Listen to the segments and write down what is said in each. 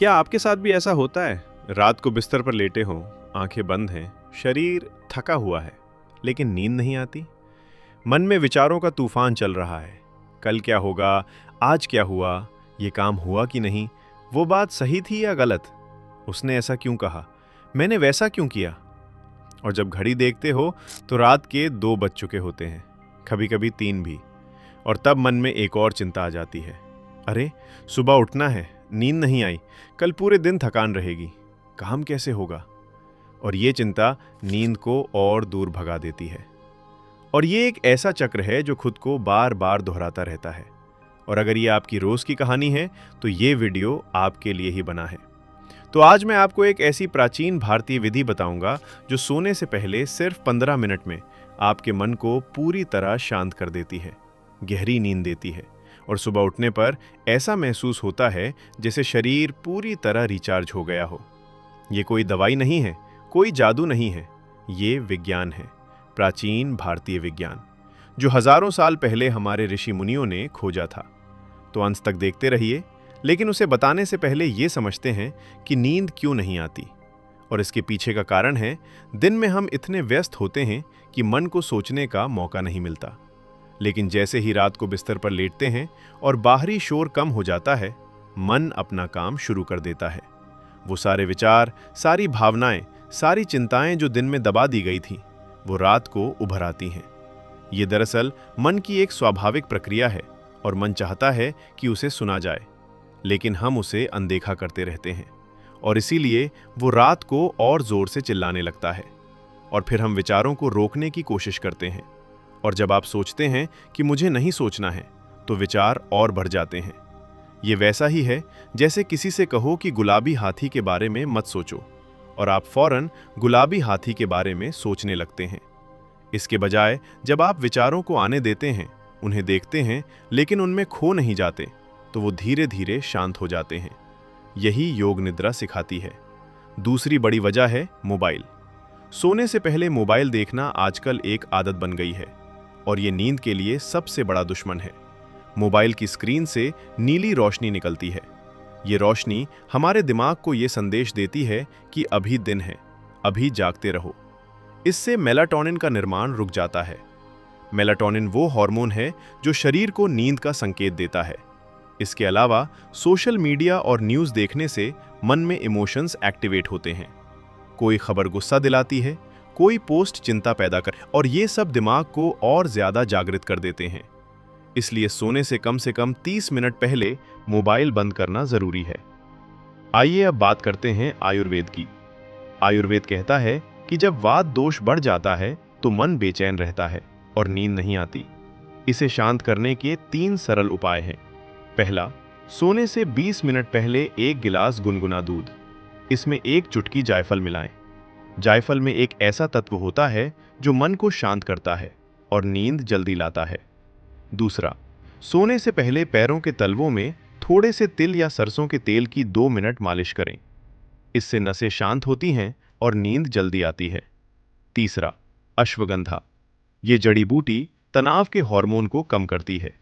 क्या आपके साथ भी ऐसा होता है? रात को बिस्तर पर लेटे हों, आंखें बंद हैं, शरीर थका हुआ है, लेकिन नींद नहीं आती। मन में विचारों का तूफान चल रहा है। कल क्या होगा? आज क्या हुआ? ये काम हुआ कि नहीं? वो बात सही थी या गलत? उसने ऐसा क्यों कहा? मैंने वैसा क्यों किया? और जब घड़ी देखते हो तो रात के 2 बज चुके होते हैं, कभी कभी 3 भी। और तब मन में एक और चिंता आ जाती है। अरे, सुबह उठना है, नींद नहीं आई, कल पूरे दिन थकान रहेगी, काम कैसे होगा? और ये चिंता नींद को और दूर भगा देती है। और ये एक ऐसा चक्र है जो खुद को बार बार दोहराता रहता है। और अगर ये आपकी रोज की कहानी है तो ये वीडियो आपके लिए ही बना है। तो आज मैं आपको एक ऐसी प्राचीन भारतीय विधि बताऊंगा जो सोने से पहले सिर्फ 15 मिनट में आपके मन को पूरी तरह शांत कर देती है, गहरी नींद देती है और सुबह उठने पर ऐसा महसूस होता है जैसे शरीर पूरी तरह रिचार्ज हो गया हो। ये कोई दवाई नहीं है, कोई जादू नहीं है, ये विज्ञान है, प्राचीन भारतीय विज्ञान, जो हजारों साल पहले हमारे ऋषि मुनियों ने खोजा था। तो अंत तक देखते रहिए, लेकिन उसे बताने से पहले ये समझते हैं कि नींद क्यों नहीं आती। और इसके पीछे का कारण है, दिन में हम इतने व्यस्त होते हैं कि मन को सोचने का मौका नहीं मिलता। लेकिन जैसे ही रात को बिस्तर पर लेटते हैं और बाहरी शोर कम हो जाता है, मन अपना काम शुरू कर देता है। वो सारे विचार, सारी भावनाएं, सारी चिंताएं जो दिन में दबा दी गई थी, वो रात को उभर आती हैं। ये दरअसल मन की एक स्वाभाविक प्रक्रिया है और मन चाहता है कि उसे सुना जाए, लेकिन हम उसे अनदेखा करते रहते हैं और इसीलिए वो रात को और जोर से चिल्लाने लगता है। और फिर हम विचारों को रोकने की कोशिश करते हैं। और जब आप सोचते हैं कि मुझे नहीं सोचना है, तो विचार और बढ़ जाते हैं। ये वैसा ही है जैसे किसी से कहो कि गुलाबी हाथी के बारे में मत सोचो, और आप फौरन गुलाबी हाथी के बारे में सोचने लगते हैं। इसके बजाय जब आप विचारों को आने देते हैं, उन्हें देखते हैं, लेकिन उनमें खो नहीं जाते, तो वो धीरे धीरे शांत हो जाते हैं। यही योग निद्रा सिखाती है। दूसरी बड़ी वजह है मोबाइल। सोने से पहले मोबाइल देखना आजकल एक आदत बन गई है और ये नींद के लिए सबसे बड़ा दुश्मन है। मोबाइल की स्क्रीन से नीली रोशनी निकलती है। ये रोशनी हमारे दिमाग को ये संदेश देती है कि अभी दिन है, अभी जागते रहो। इससे मेलाटोनिन का निर्माण रुक जाता है। मेलाटोनिन वो हार्मोन है जो शरीर को नींद का संकेत देता है। इसके अलावा सोशल मीडिया और न्यूज़ देखने से मन में इमोशंस एक्टिवेट होते हैं। कोई खबर गुस्सा दिलाती है, कोई पोस्ट चिंता पैदा कर, और ये सब दिमाग को और ज्यादा जागृत कर देते हैं। इसलिए सोने से कम 30 मिनट पहले मोबाइल बंद करना जरूरी है। आइए अब बात करते हैं आयुर्वेद की। आयुर्वेद कहता है कि जब वात दोष बढ़ जाता है तो मन बेचैन रहता है और नींद नहीं आती। इसे शांत करने के 3 सरल उपाय हैं। पहला, सोने से 20 मिनट पहले 1 गिलास गुनगुना दूध, इसमें 1 चुटकी जायफल मिलाएं। जायफल में एक ऐसा तत्व होता है जो मन को शांत करता है और नींद जल्दी लाता है। दूसरा, सोने से पहले पैरों के तलवों में थोड़े से तिल या सरसों के तेल की 2 मिनट मालिश करें। इससे नसें शांत होती हैं और नींद जल्दी आती है। तीसरा, अश्वगंधा। ये जड़ी बूटी तनाव के हार्मोन को कम करती है।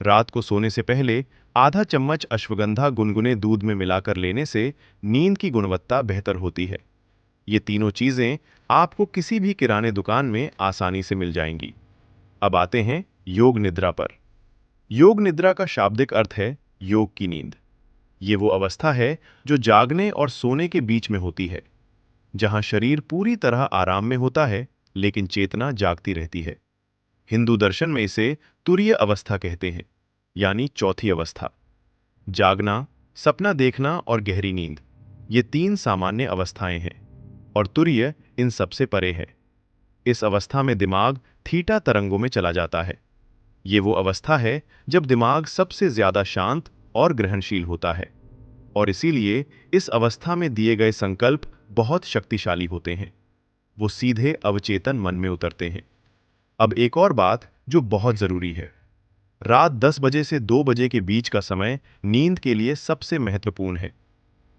रात को सोने से पहले आधा चम्मच अश्वगंधा गुनगुने दूध में मिलाकर लेने से नींद की गुणवत्ता बेहतर होती है। ये तीनों चीजें आपको किसी भी किराने दुकान में आसानी से मिल जाएंगी। अब आते हैं योग निद्रा पर। योग निद्रा का शाब्दिक अर्थ है योग की नींद। ये वो अवस्था है जो जागने और सोने के बीच में होती है, जहां शरीर पूरी तरह आराम में होता है लेकिन चेतना जागती रहती है। हिंदू दर्शन में इसे तुरीय अवस्था कहते हैं, यानी चौथी अवस्था। जागना, सपना देखना और गहरी नींद, ये 3 सामान्य अवस्थाएं हैं और तुरीय इन सबसे परे है। इस अवस्था में दिमाग थीटा तरंगों में चला जाता है। ये वो अवस्था है जब दिमाग सबसे ज्यादा शांत और ग्रहणशील होता है, और इसीलिए इस अवस्था में दिए गए संकल्प बहुत शक्तिशाली होते हैं। वो सीधे अवचेतन मन में उतरते हैं। अब एक और बात जो बहुत जरूरी है, रात 10 बजे से 2 बजे के बीच का समय नींद के लिए सबसे महत्वपूर्ण है।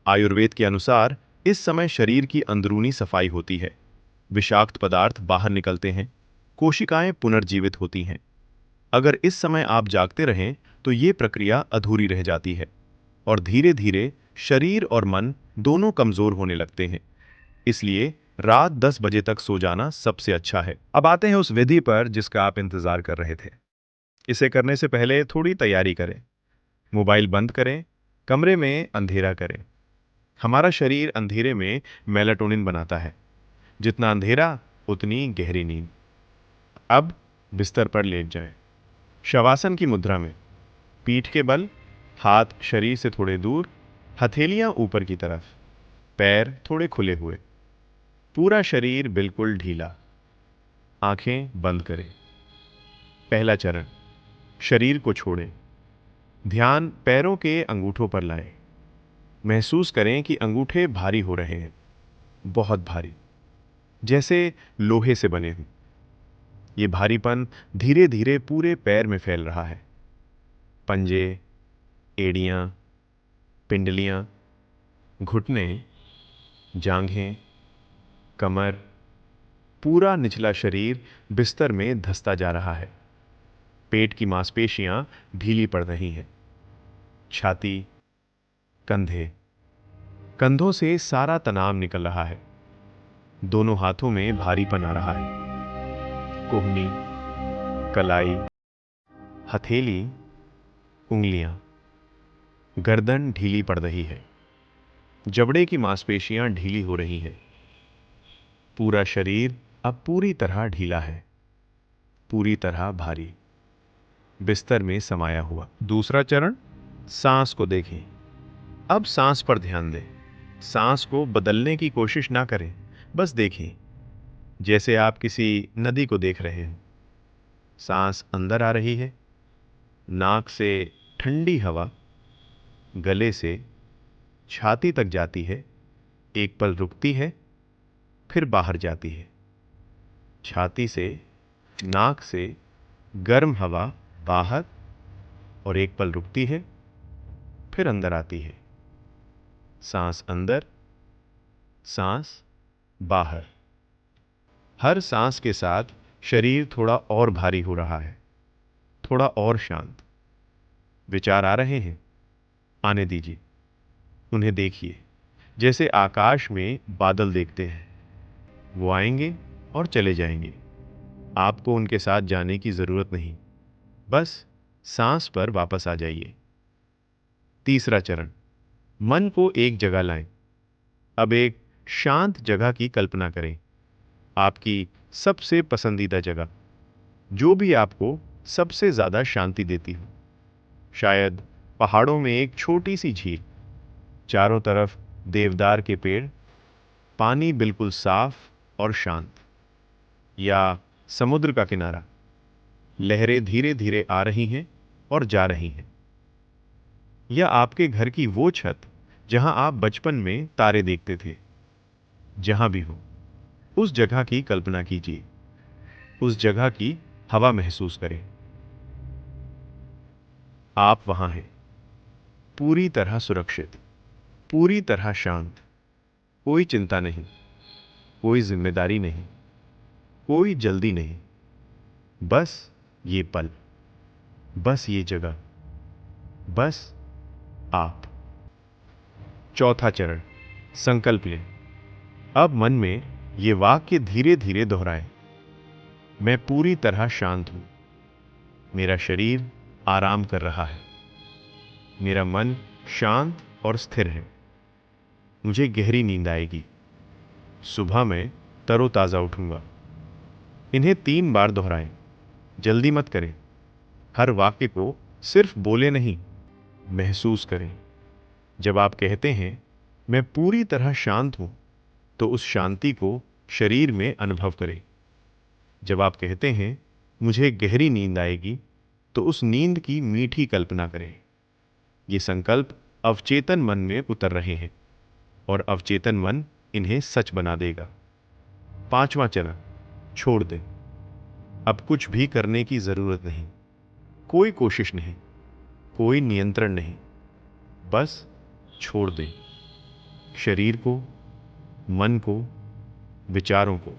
आयुर्वेद के अनुसार इस समय शरीर की अंदरूनी सफाई होती है, विषाक्त पदार्थ बाहर निकलते हैं, कोशिकाएं पुनर्जीवित होती हैं। अगर इस समय आप जागते रहें तो ये प्रक्रिया अधूरी रह जाती है और धीरे धीरे शरीर और मन दोनों कमजोर होने लगते हैं। इसलिए रात 10 बजे तक सो जाना सबसे अच्छा है। अब आते हैं उस विधि पर जिसका आप इंतजार कर रहे थे। इसे करने से पहले थोड़ी तैयारी करें। मोबाइल बंद करें, कमरे में अंधेरा करें। हमारा शरीर अंधेरे में मेलाटोनिन बनाता है। जितना अंधेरा उतनी गहरी नींद। अब बिस्तर पर लेट जाएं। शवासन की मुद्रा में पीठ के बल, हाथ शरीर से थोड़े दूर, हथेलियां ऊपर की तरफ, पैर थोड़े खुले हुए, पूरा शरीर बिल्कुल ढीला। आंखें बंद करें। पहला चरण, शरीर को छोड़ें। ध्यान पैरों के अंगूठों पर लाएं। महसूस करें कि अंगूठे भारी हो रहे हैं, बहुत भारी, जैसे लोहे से बने हों। ये भारीपन धीरे धीरे पूरे पैर में फैल रहा है। पंजे, एड़ियां, पिंडलियां, घुटने, जांघें, कमर, पूरा निचला शरीर बिस्तर में धंसता जा रहा है। पेट की मांसपेशियां ढीली पड़ रही हैं। छाती, कंधे, कंधों से सारा तनाव निकल रहा है। दोनों हाथों में भारीपन आ रहा है। कोहनी, कलाई, हथेली, उंगलियां, गर्दन ढीली पड़ रही है। जबड़े की मांसपेशियां ढीली हो रही हैं। पूरा शरीर अब पूरी तरह ढीला है, पूरी तरह भारी, बिस्तर में समाया हुआ। दूसरा चरण, सांस को देखें। अब सांस पर ध्यान दें। सांस को बदलने की कोशिश ना करें, बस देखें, जैसे आप किसी नदी को देख रहे हैं। सांस अंदर आ रही है, नाक से ठंडी हवा गले से छाती तक जाती है, एक पल रुकती है, फिर बाहर जाती है। छाती से, नाक से गर्म हवा बाहर और एक पल रुकती है, फिर अंदर आती है। सांस अंदर, सांस बाहर। हर सांस के साथ शरीर थोड़ा और भारी हो रहा है, थोड़ा और शांत। विचार आ रहे हैं? आने दीजिए। उन्हें देखिए, जैसे आकाश में बादल देखते हैं। वो आएंगे और चले जाएंगे। आपको उनके साथ जाने की जरूरत नहीं, बस सांस पर वापस आ जाइए। तीसरा चरण, मन को एक जगह लाएं। अब एक शांत जगह की कल्पना करें, आपकी सबसे पसंदीदा जगह, जो भी आपको सबसे ज्यादा शांति देती हो। शायद पहाड़ों में एक छोटी सी झील, चारों तरफ देवदार के पेड़, पानी बिल्कुल साफ और शांत, या समुद्र का किनारा, लहरें धीरे धीरे आ रही हैं और जा रही हैं, या आपके घर की वो छत जहां आप बचपन में तारे देखते थे। जहां भी हो, उस जगह की कल्पना कीजिए, उस जगह की हवा महसूस करें। आप वहां हैं, पूरी तरह सुरक्षित, पूरी तरह शांत। कोई चिंता नहीं, कोई जिम्मेदारी नहीं, कोई जल्दी नहीं। बस ये पल, बस ये जगह, बस आप। चौथा चरण, संकल्प लें। अब मन में ये वाक्य धीरे धीरे दोहराएं। मैं पूरी तरह शांत हूं। मेरा शरीर आराम कर रहा है। मेरा मन शांत और स्थिर है। मुझे गहरी नींद आएगी। सुबह में तरोताजा उठूंगा। इन्हें 3 बार दोहराएं। जल्दी मत करें। हर वाक्य को सिर्फ बोले नहीं, महसूस करें। जब आप कहते हैं मैं पूरी तरह शांत हूं, तो उस शांति को शरीर में अनुभव करें। जब आप कहते हैं मुझे गहरी नींद आएगी, तो उस नींद की मीठी कल्पना करें। ये संकल्प अवचेतन मन में उतर रहे हैं और अवचेतन मन इन्हें सच बना देगा। 5वां चरण, छोड़ दें। अब कुछ भी करने की जरूरत नहीं, कोई कोशिश नहीं, कोई नियंत्रण नहीं, बस छोड़ दें। शरीर को, मन को, विचारों को,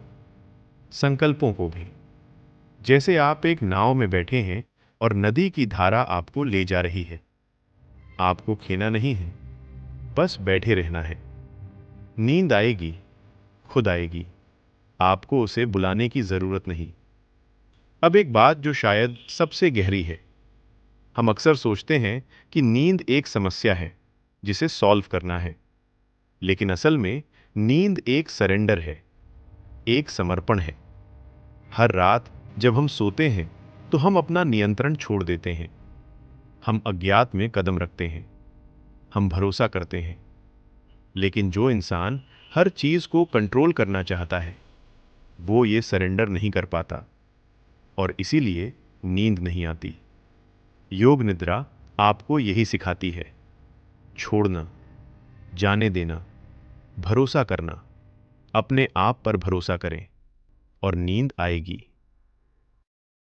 संकल्पों को भी। जैसे आप एक नाव में बैठे हैं और नदी की धारा आपको ले जा रही है। आपको खेना नहीं है, बस बैठे रहना है। नींद आएगी, खुद आएगी, आपको उसे बुलाने की जरूरत नहीं। अब एक बात जो शायद सबसे गहरी है। हम अक्सर सोचते हैं कि नींद एक समस्या है जिसे सॉल्व करना है, लेकिन असल में नींद एक सरेंडर है, एक समर्पण है। हर रात जब हम सोते हैं तो हम अपना नियंत्रण छोड़ देते हैं। हम अज्ञात में कदम रखते हैं, हम भरोसा करते हैं। लेकिन जो इंसान हर चीज को कंट्रोल करना चाहता है, वो ये सरेंडर नहीं कर पाता, और इसीलिए नींद नहीं आती। योग निद्रा आपको यही सिखाती है, छोड़ना, जाने देना, भरोसा करना। अपने आप पर भरोसा करें और नींद आएगी।